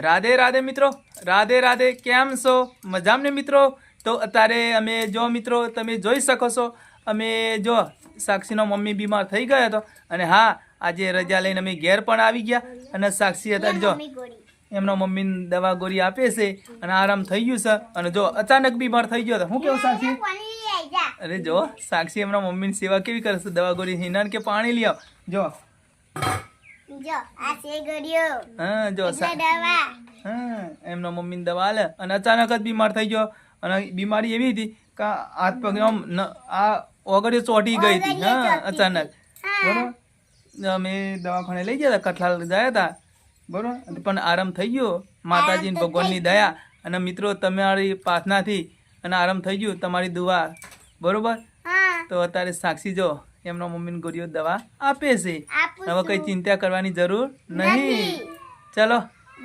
રાધે રાધે મિત્રો, રાધે રાધે. કેમ છો? મજામાં ને મિત્રો? તો અત્યારે અમે જો મિત્રો તમે જોઈ શકો છો, અમે જો સાક્ષીનો મમ્મી બીમાર થઈ ગયો હતો અને હા આજે રજા લઈને અમે ઘેર પણ આવી ગયા અને સાક્ષી અત્યારે જો એમનો મમ્મીને દવા ગોળી આપે છે અને આરામ થઈ ગયું છે. અને જો અચાનક બીમાર થઈ ગયો હતો. શું કેવું સાક્ષી? અરે જો સાક્ષી એમના મમ્મીની સેવા કેવી કરે છે, દવા ગોળી હિનાન કે પાણી લઈ આવ. જો હા જો એમનો મમ્મીને દવા આલે અને અચાનક જ બીમાર થઈ ગયો. અને બીમારી એવી હતી કે હાથ પગ આ ઓગળીઓ ચોંટી ગઈ હતી. હા અચાનક બરોબર. અમે દવાખાને લઈ ગયા હતા, કઠલાલ ગયા હતા બરોબર, પણ આરામ થઈ ગયો માતાજી ભગવાનની દયા અને મિત્રો તમારી પ્રાર્થનાથી અને આરામ થઈ ગયું, તમારી દુઆ બરોબર. તો અત્યારે સાક્ષી જો એમના મમ્મીને ગોળીઓ દવા આપે છે. હવે કઈ ચિંતા કરવાની જરૂર નહીં. ચલો